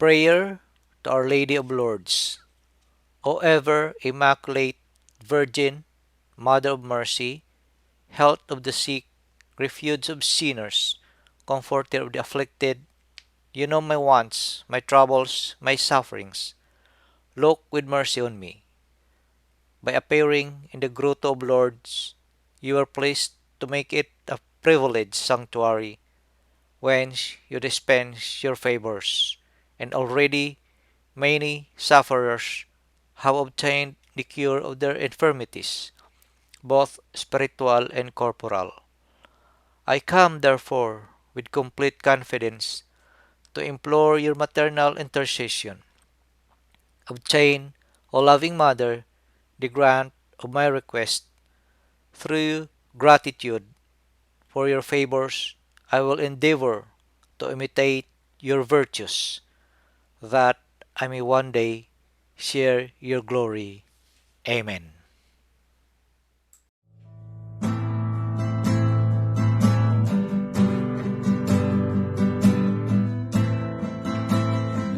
Prayer to Our Lady of Lourdes. O ever Immaculate Virgin, Mother of Mercy, Health of the sick, Refuge of sinners, Comforter of the afflicted, you know my wants, my troubles, my sufferings. Look with mercy on me. By appearing in the Grotto of Lourdes, you are pleased to make it a privileged sanctuary whence you dispense your favors, and already many sufferers have obtained the cure of their infirmities, both spiritual and corporal. I come, therefore, with complete confidence to implore your maternal intercession. Obtain, O loving Mother, the grant of my request. Through gratitude for your favors, I will endeavor to imitate your virtues, that I may one day share your glory. Amen.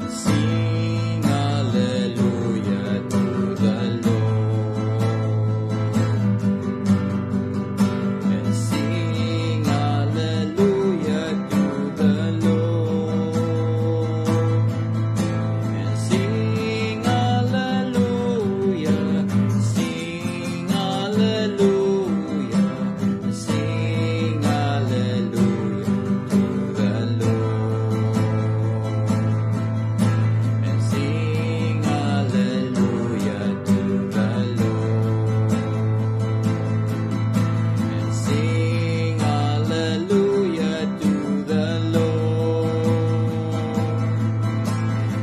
Sing hallelujah to the Lord, and sing hallelujah to the Lord, and sing hallelujah, sing hallelujah, sing hallelujah to the Lord. And sing hallelujah to the Lord. And sing hallelujah to the Lord.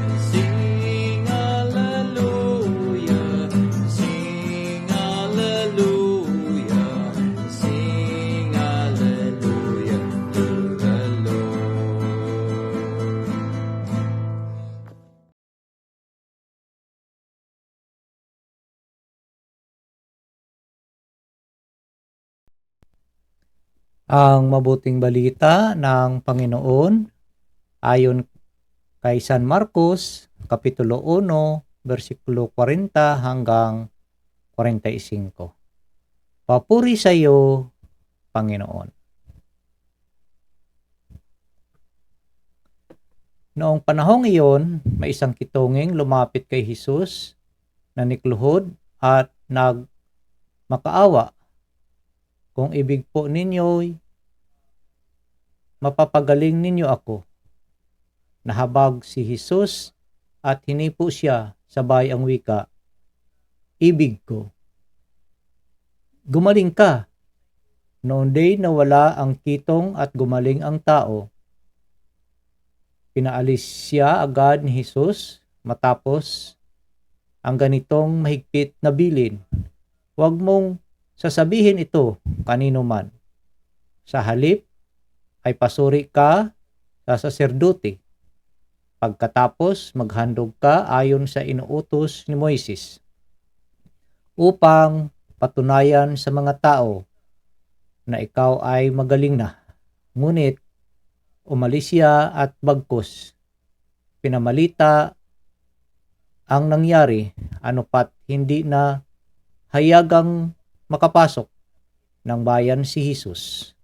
And sing hallelujah, sing hallelujah, sing hallelujah to the Lord. Ang mabuting balita ng Panginoon ayon kay San Marcos, Kapitulo 1, versikulo 40 hanggang 45. Papuri sa iyo, Panginoon. Noong panahong iyon, may isang kitonging lumapit kay Jesus na nikluhod at nagmakaawa. Kung ibig po ninyo'y mapapagaling ninyo ako. Nahabag si Jesus at hinipo siya sabay ang wika, ibig ko. Gumaling ka. Noon day nawala ang kitong at gumaling ang tao. Pinaalis siya agad ni Jesus matapos ang ganitong mahigpit na bilin. Huwag mong sasabihin ito kanino man. Sa halip ay pasuri ka sa saserdote. Pagkatapos maghandog ka ayon sa inuutos ni Moises upang patunayan sa mga tao na ikaw ay magaling na. Ngunit umalis siya at bagkus pinamalita ang nangyari anupat hindi na hayagang makapasok ng bayan si Jesus.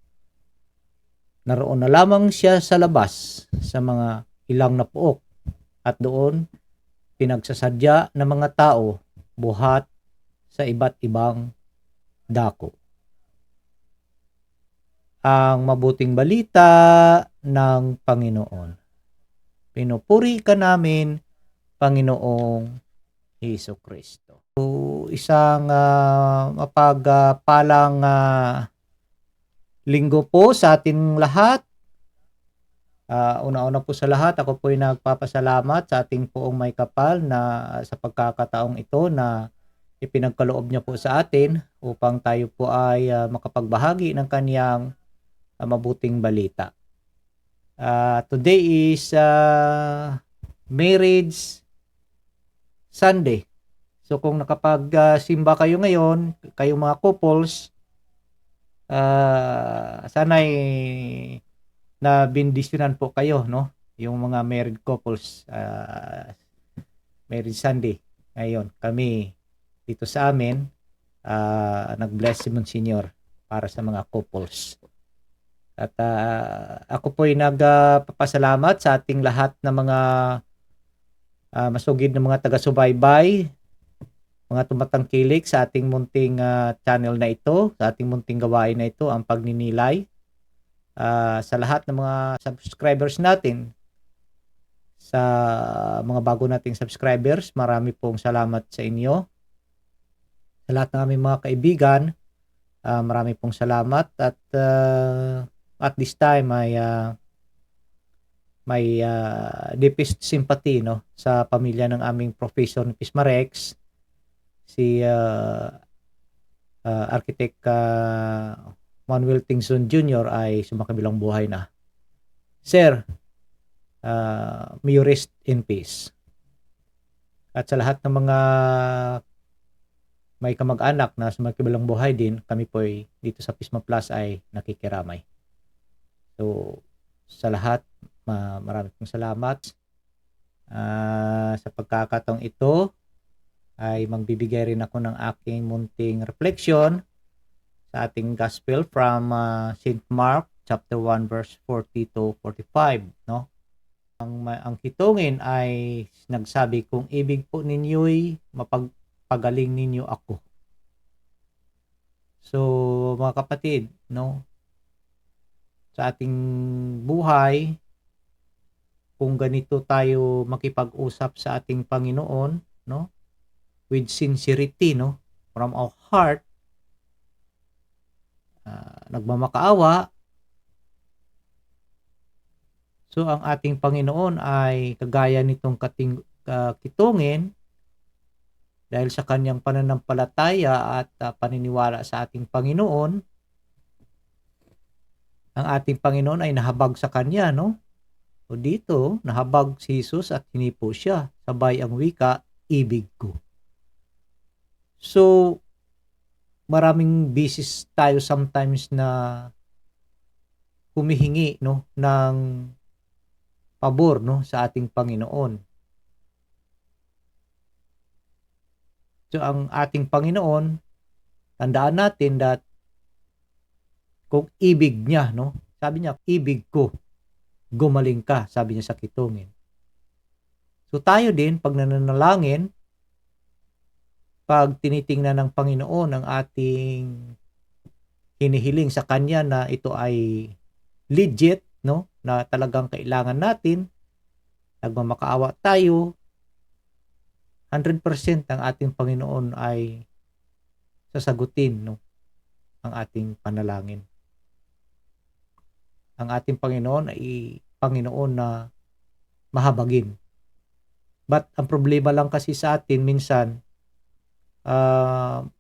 Naroon na lamang siya sa labas sa mga ilang na puok at doon pinagsasadya ng mga tao buhat sa iba't ibang dako. Ang mabuting balita ng Panginoon. Pinupuri ka namin, Panginoong Hesukristo. Isang mapagpalang linggo po sa ating lahat. Una-una po sa lahat, ako po ay nagpapasalamat sa ating poong may kapal na sa pagkakataong ito na ipinagkaloob niya po sa atin upang tayo po ay makapagbahagi ng kaniyang mabuting balita. Today is Marriage Sunday. So kung nakapagsimba kayo ngayon, kayong mga couples, sana'y na bindisyonan po kayo, no? yung mga married couples, married Sunday. Ngayon, kami dito sa amin, nag-bless si Monsignor para sa mga couples. At ako po'y nagpapasalamat sa ating lahat ng mga masugid na mga taga-subaybay, mga tumatangkilik sa ating munting channel na ito, sa ating munting gawain na ito, ang pagninilay. Sa lahat ng mga subscribers natin, sa mga bago nating subscribers, marami pong salamat sa inyo. Sa lahat ng aming mga kaibigan, marami pong salamat. At this time ay may deepest sympathy, no, sa pamilya ng aming Professor Pismarex, si Architect Manuel Tingson Jr. ay sumakabilang buhay na. Sir, may you rest in peace. At sa lahat ng mga may kamag-anak na sumakabilang buhay din, kami po ay dito sa Pisma Plus ay nakikiramay. So, sa lahat, maraming pong salamat. Sa pagkakataong ito, ay magbibigay rin ako ng aking munting reflection sa ating gospel from St. Mark chapter 1 verse 40 to 45, no? Ang hitungin ay nagsabi, kung ibig po ninyo'y mapagpagaling ninyo ako. So, mga kapatid, no? Sa ating buhay, kung ganito tayo makipag-usap sa ating Panginoon, no? With sincerity, no? From our heart, nagmamakaawa. So, ang ating Panginoon ay kagaya nitong kitungin, dahil sa kanyang pananampalataya at paniniwala sa ating Panginoon, ang ating Panginoon ay nahabag sa kanya, no? O dito, nahabag si Jesus at hinipo siya. Sabay ang wika, ibig ko. So, maraming bisis tayo sometimes na humihingi, no, ng pabor, no, sa ating Panginoon. So, ang ating Panginoon, tandaan natin that kung ibig niya, no? Sabi niya, ibig ko, gumaling ka, sabi niya sa kitungin. So tayo din, pag nananalangin, pag tinitingnan ng Panginoon ang ating hinihiling sa Kanya na ito ay legit, no? Na talagang kailangan natin, nagmamakaawa tayo, 100% ang ating Panginoon ay sasagutin, no? Ang ating panalangin. Ang ating Panginoon ay Panginoon na mahabagin. But ang problema lang kasi sa atin minsan,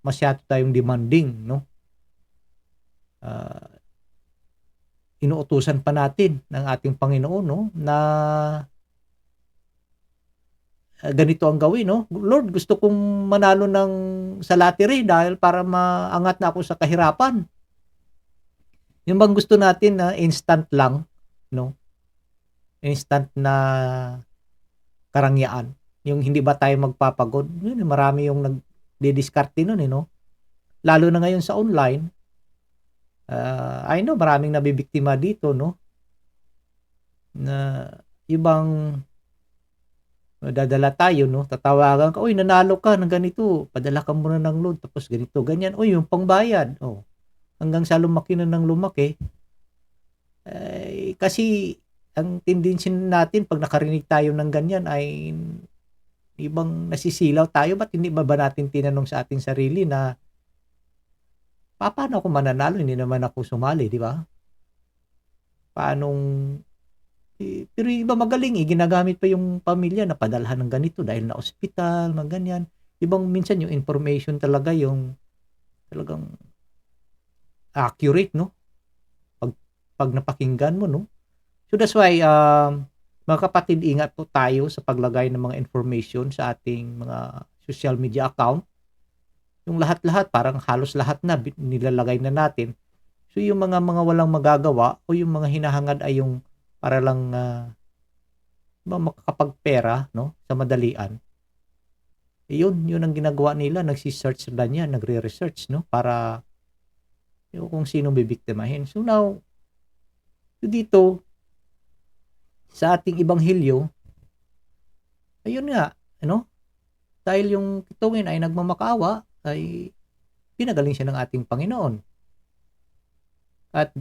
masyado tayong demanding, no? Inuutusan pa natin ng ating Panginoon, no, na ganito ang gawin, no? Lord, gusto kong manalo sa lottery dahil para maangat na ako sa kahirapan. Yung bang gusto natin na instant lang, no? Instant na karangyaan. Yung hindi ba tayo magpapagod? Yun, marami yung nagdi-diskarte nun, no? Lalo na ngayon sa online. I know maraming nabibiktima dito, no? Na ibang dadala tayo, no? Tatawagan ka, uy, nanalo ka ng ganito. Padala ka muna ng load, tapos ganito, ganyan. Uy, yung pangbayad. Oh. Hanggang sa lumaki na ng lumaki. Kasi ang tendency natin pag nakarinig tayo ng ganyan ay ibang nasisilaw tayo. Ba't hindi ba natin tinanong sa ating sarili na paano ako mananalo? Hindi naman ako sumali, di ba? Pero iba magaling, ginagamit pa yung pamilya na padalhan ng ganito dahil na ospital, ganyan. Ibang minsan yung information talaga yung talagang accurate, no? Pag napakinggan mo, no? So that's why, mga kapatid, ingat po tayo sa paglagay ng mga information sa ating mga social media account. Yung lahat-lahat, parang halos lahat na nilalagay na natin. So yung mga walang magagawa o yung mga hinahangad ay yung para lang makakapagpera, no, sa madalian. Yun ang ginagawa nila, nagsi-search sila niyan, nagre-research, no, para kung sino bibiktimahin. So now, dito sa ating ebanghelyo, ayun nga, ano, dahil yung kitungin ay nagmamakaawa, ay pinagaling siya ng ating Panginoon at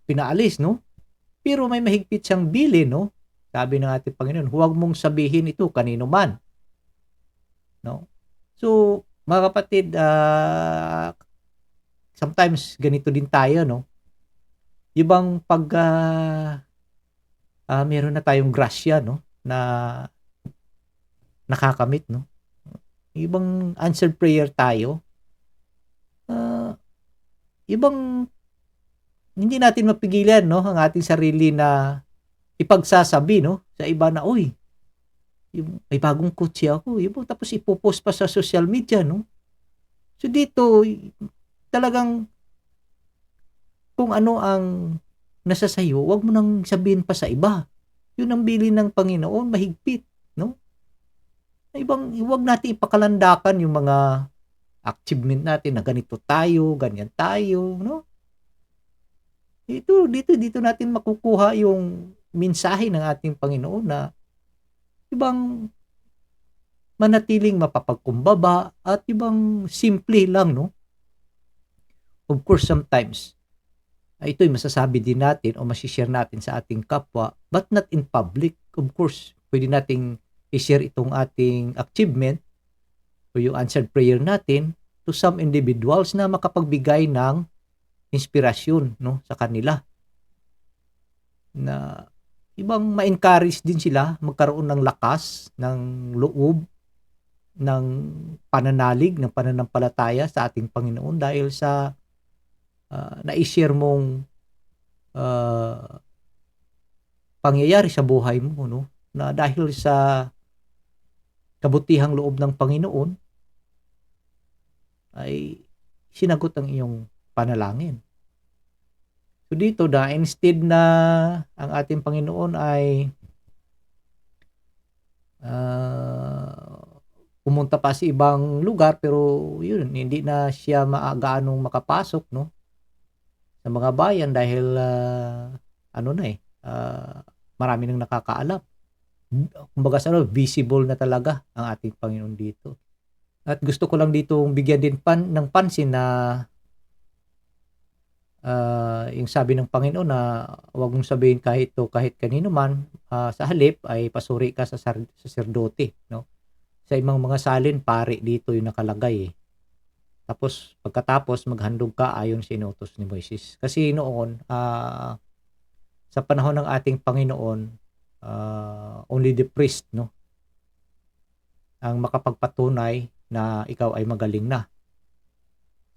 pinaalis, no? Pero may mahigpit siyang bilin, no? Sabi ng ating Panginoon, huwag mong sabihin ito kanino man, no? So, mga kapatid, sometimes ganito din tayo, no? Yung bang pag meron na tayong grasya, no, na nakakamit, no? Ibang answered prayer tayo, ibang hindi natin mapigilan, no, ang ating sarili na ipagsasabi, no, sa iba na, uy, yung may bagong kotse ako, yung tapos ipopost pa sa social media, no? So dito, talagang kung ano ang nasa sayo, wag mo nang sabihin pa sa iba. Yun ang bilin ng Panginoon, mahigpit, no? Wag natin ipakalandakan yung mga achievement natin na ganito tayo, ganyan tayo, no? Dito natin makukuha yung mensahe ng ating Panginoon na ibang manatiling mapapagkumbaba at ibang simple lang, no? Of course, sometimes, ito'y masasabi din natin o masishare natin sa ating kapwa, but not in public. Of course, pwede nating i-share itong ating achievement o yung answered prayer natin to some individuals na makapagbigay ng inspirasyon, no, sa kanila. Na ibang ma-encourage din sila magkaroon ng lakas, ng loob, ng pananalig, ng pananampalataya sa ating Panginoon dahil sa na-share mong pangyayari sa buhay mo, no? Na dahil sa kabutihang loob ng Panginoon ay sinagot ang iyong panalangin. So dito na instead na ang ating Panginoon ay pumunta pa sa ibang lugar, pero yun, hindi na siya gaanong makapasok, no, sa mga bayan dahil marami nang nakakaalam. Kumbaga visible na talaga ang ating Panginoon dito. At gusto ko lang dito bigyan din ng pansin na yung sabi ng Panginoon na huwag mong sabihin kahit kanino man, sa halip ay pasuri ka sa saserdote, no? Sa ibang mga salin, pari dito yung nakalagay, eh. Tapos pagkatapos maghandog ka ayon sa inutos ni Moises. Kasi noon sa panahon ng ating Panginoon, only the priest, no, ang makapagpatunay na ikaw ay magaling na.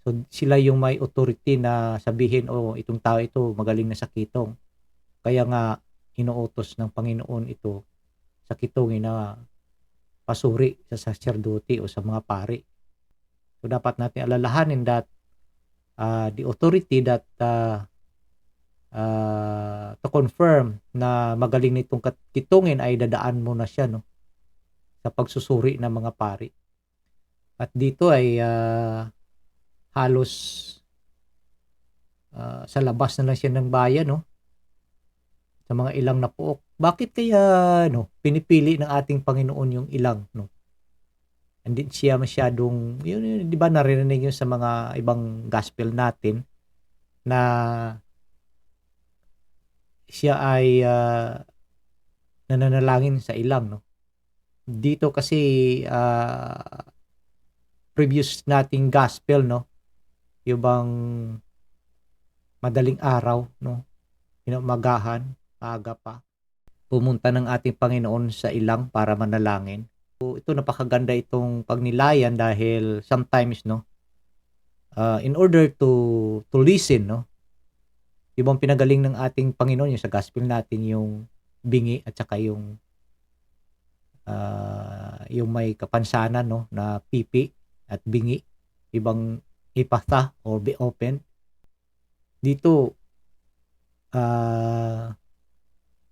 So sila yung may authority na sabihin, itong tao ito magaling na sa kitong. Kaya nga inuutos ng Panginoon ito sa kitongin na pasuri sa sacerdote o sa mga pari. So dapat natin alalahanin that the authority that to confirm na magaling nitong kitungin ay dadaan mo na siya, no, sa pagsusuri ng mga pari. At dito ay halos sa labas na lang siya ng bayan, no, sa mga ilang na puok. Bakit kaya, no, pinipili ng ating Panginoon yung ilang, no? Hindi siya masyadong, yun, di ba naririnig yun sa mga ibang gospel natin na siya ay nananalangin sa ilang, no? Dito kasi previous nating gospel, no, yung bang madaling araw, no, inumagahan, aga pa, pumunta ng ating Panginoon sa ilang para manalangin. So, ito napakaganda itong pagnilayan dahil sometimes, no, in order to listen, no, yung pinagaling ng ating Panginoon, yung sa gospel natin, yung bingi at saka yung may kapansanan, no, na pipi at bingi, ibang ipatha or be open. Dito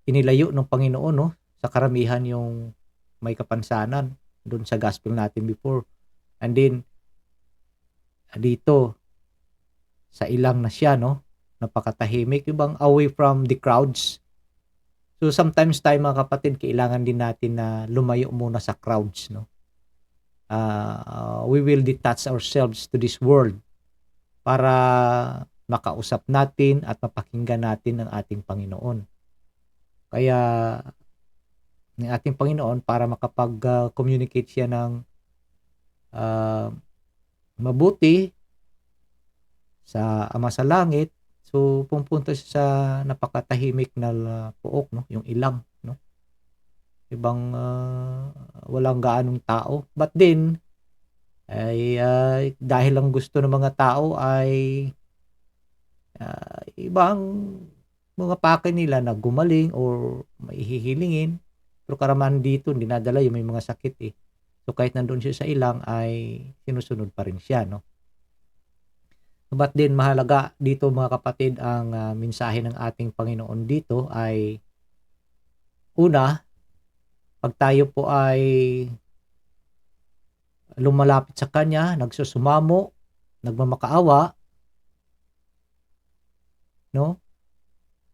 inilayo ng Panginoon, no, sa karamihan yung may kapansanan doon sa gospel natin before. And then, dito, sa ilang na siya, no? Napakatahimik, yung bang away from the crowds. So, sometimes tayo mga kapatid, kailangan din natin na lumayo muna sa crowds, no? We will detach ourselves to this world para makausap natin at mapakinggan natin ang ating Panginoon. Kaya, ng ating Panginoon, para makapag-communicate siya ng mabuti sa Ama sa Langit, so pupunta siya sa napakatahimik na pook, no? Yung ilang, no? Ibang walang gaanong tao. But then, ay dahil lang gusto ng mga tao ay ibang mga pake nila na gumaling or maihihilingin. Pero karamihan dito, dinadala yung may mga sakit eh. So kahit nandun siya sa ilang ay sinusunod pa rin siya, no? But din mahalaga dito mga kapatid ang mensahe ng ating Panginoon dito ay una, pag tayo po ay lumalapit sa Kanya, nagsusumamo, nagmamakaawa, no?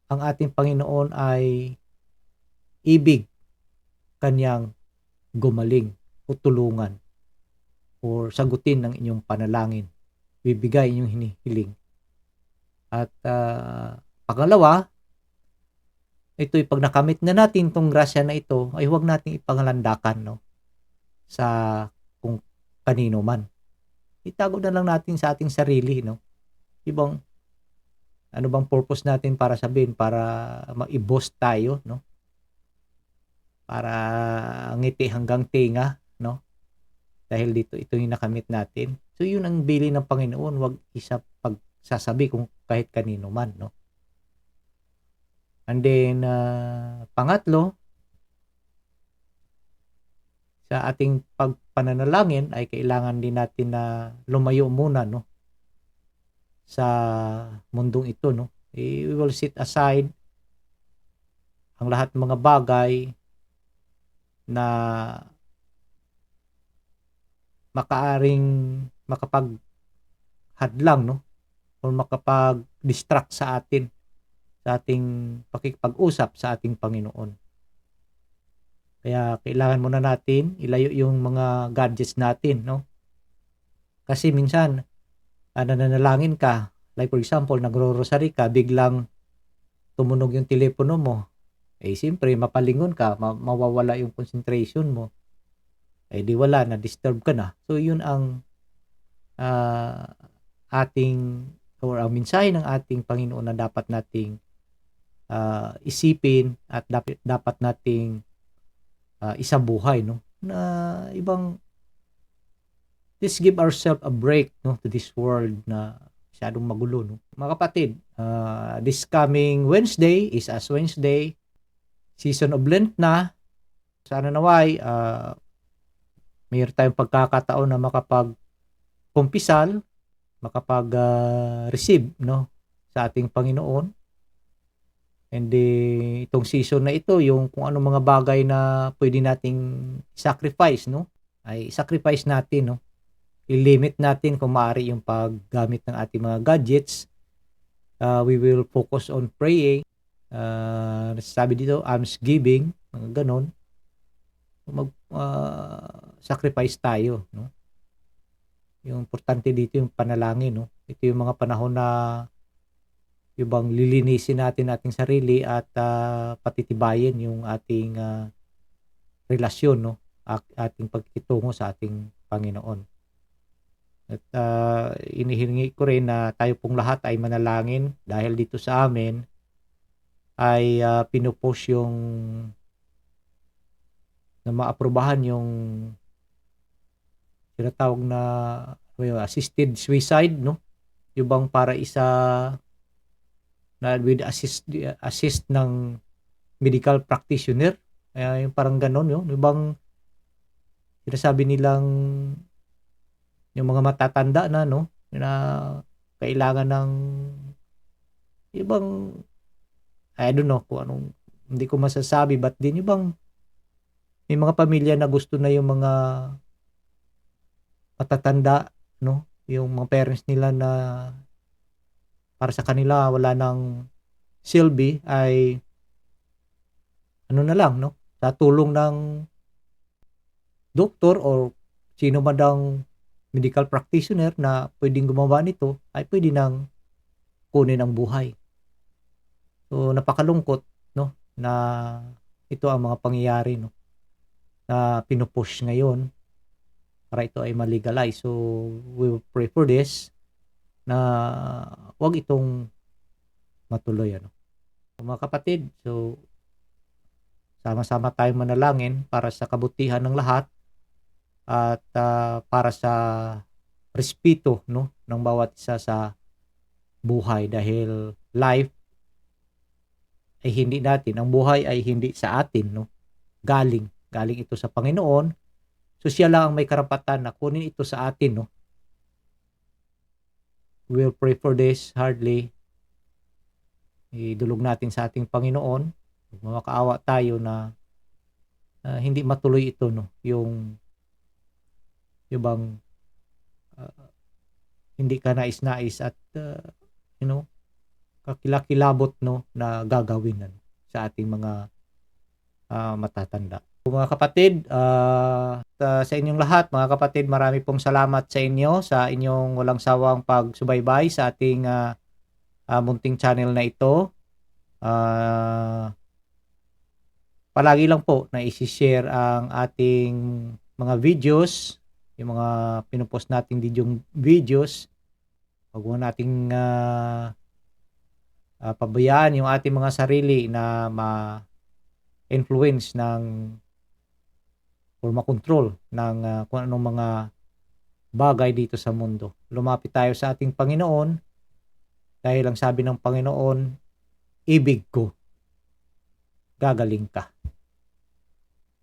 Ang ating Panginoon ay ibig Kanyang gumaling o tulungan or sagutin ng inyong panalangin. Bibigay inyong hinihiling. At pangalawa, ito'y pag nakamit na natin itong grasya na ito, ay huwag nating ipangalandakan, no? Sa kung kanino man. Itago na lang natin sa ating sarili, no? Ibang, ano bang purpose natin para sabihin? Para ma-boast tayo, no? Para ngiti hanggang tinga, no? Dahil dito, ito yung nakamit natin. So, yun ang bili ng Panginoon. Huwag isa pagsasabi kung kahit kanino man, no? And then, pangatlo, sa ating pagpananalangin ay kailangan din natin na lumayo muna, no? Sa mundong ito, no? We will set aside ang lahat ng mga bagay na makapaghadlang, no? O makapag-distract sa atin sa ating pakikipag-usap sa ating Panginoon. Kaya kailangan muna natin ilayo yung mga gadgets natin, no? Kasi minsan nananalangin ka, like for example, nagro-rosary ka, biglang tumunog yung telepono mo. Eh siyempre mapalingon ka, mawawala yung concentration mo. Eh di wala, na-disturb ka na. So yun ang ating or ang mensahe ng ating Panginoon na dapat nating isipin at dapat nating isabuhay, no? Na ibang let's give ourselves a break, no, to this world na masyadong magulo, no? Mga kapatid, this coming Wednesday is Ash Wednesday, season of Lent na. Sana naway mayroon tayong pagkakataon na makapag-kumpisal, makapag-receive, no, sa ating Panginoon. And itong season na ito, yung kung anong mga bagay na pwede nating sacrifice, no, ay sacrifice natin, no. I-limit natin kung maaari yung paggamit ng ating mga gadgets. We will focus on praying. Sabi dito, almsgiving, mga ganon. Sacrifice tayo, no? Yung importante dito yung panalangin, no? Ito yung mga panahon na yung bang lilinisin natin ating sarili at patitibayin yung ating relasyon, no? Ating pagkitungo sa ating Panginoon. At inihilingi ko rin na tayo pong lahat ay manalangin dahil dito sa amin ay pinupost yung na maaprubahan yung tinatawag na assisted suicide, no? Yung bang para isa na with assist ng medical practitioner. Yung parang ganon, yung bang sinasabi nilang yung mga matatanda na, no, na kailangan ng ibang I don't know kung anong, hindi ko masasabi, but din yung bang May mga pamilya na gusto na yung mga matatanda, no? Yung mga parents nila na para sa kanila wala ng silbi ay ano na lang, no? Sa tulong ng doktor or sino man ang medical practitioner na pwedeng gumawa nito ay pwede nang kunin ang buhay. So napakalungkot, no, na ito ang mga pangyayari, no, na pinupush ngayon para ito ay ma-legalize. So we will pray for this na wag itong matuloy, ano. So, mga kapatid, so sama-sama tayong manalangin para sa kabutihan ng lahat at para sa respeto, no, ng bawat isa sa buhay dahil life ay hindi natin, ang buhay ay hindi sa atin, no. Galing ito sa Panginoon. So siya lang ang may karapatan na kunin ito sa atin, no. We'll pray for this hardly. Idulog natin sa ating Panginoon. Makaawa tayo na hindi matuloy ito, no. Yung bang hindi ka nais-nais at kakilakilabot, no, na gagawin, ano, sa ating mga matatanda. Mga kapatid, sa inyong lahat, mga kapatid, marami pong salamat sa inyo sa inyong walang sawang pagsubaybay sa ating munting channel na ito. Palagi lang po na isi-share ang ating mga videos, yung mga pinupost nating videos. Huwag mo nating pabayaan yung ating mga sarili na ma-influence ng or makontrol ng kung anong mga bagay dito sa mundo. Lumapit tayo sa ating Panginoon dahil ang sabi ng Panginoon, ibig ko, gagaling ka.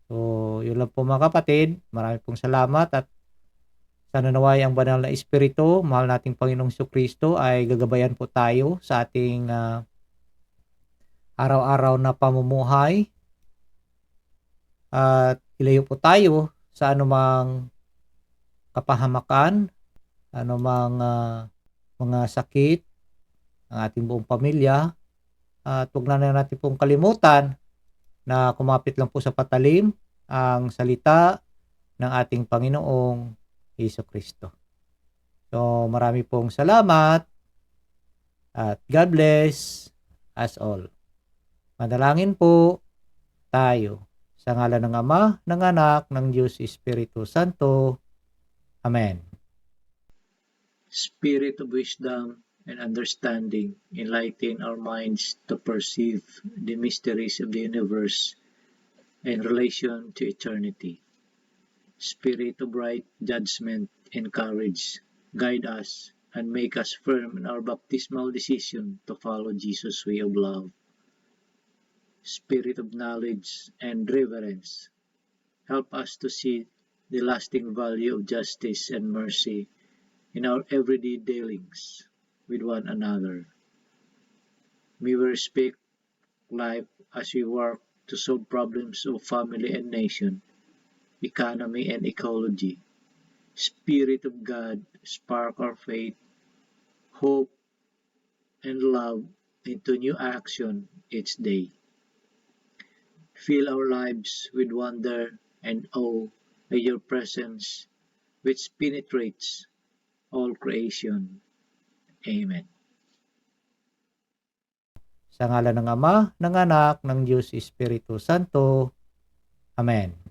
So, yun lang po mga kapatid. Marami pong salamat at sana naway ang banal na Espiritu, mahal nating Panginoong Jesucristo ay gagabayan po tayo sa ating araw-araw na pamumuhay at ilayo po tayo sa anumang kapahamakan, anumang mga sakit ng ating buong pamilya at huwag na natin pong kalimutan na kumapit lang po sa patalim ang salita ng ating Panginoong Jesucristo. So marami pong salamat at God bless us all. Manalangin po tayo. Sa ngalan ng Ama, ng Anak, ng Diyos Espiritu Santo. Amen. Spirit of wisdom and understanding, enlighten our minds to perceive the mysteries of the universe in relation to eternity. Spirit of right judgment and courage, guide us and make us firm in our baptismal decision to follow Jesus' way of love. Spirit of knowledge and reverence, help us to see the lasting value of justice and mercy in our everyday dealings with one another. May we respect life as we work to solve problems of family and nation, economy and ecology. Spirit of God, spark our faith, hope, and love into new action each day. Fill our lives with wonder and awe by your presence, which penetrates all creation. Amen. Sa ngalan ng Ama, ng Anak, ng Diyos Espiritu Santo. Amen.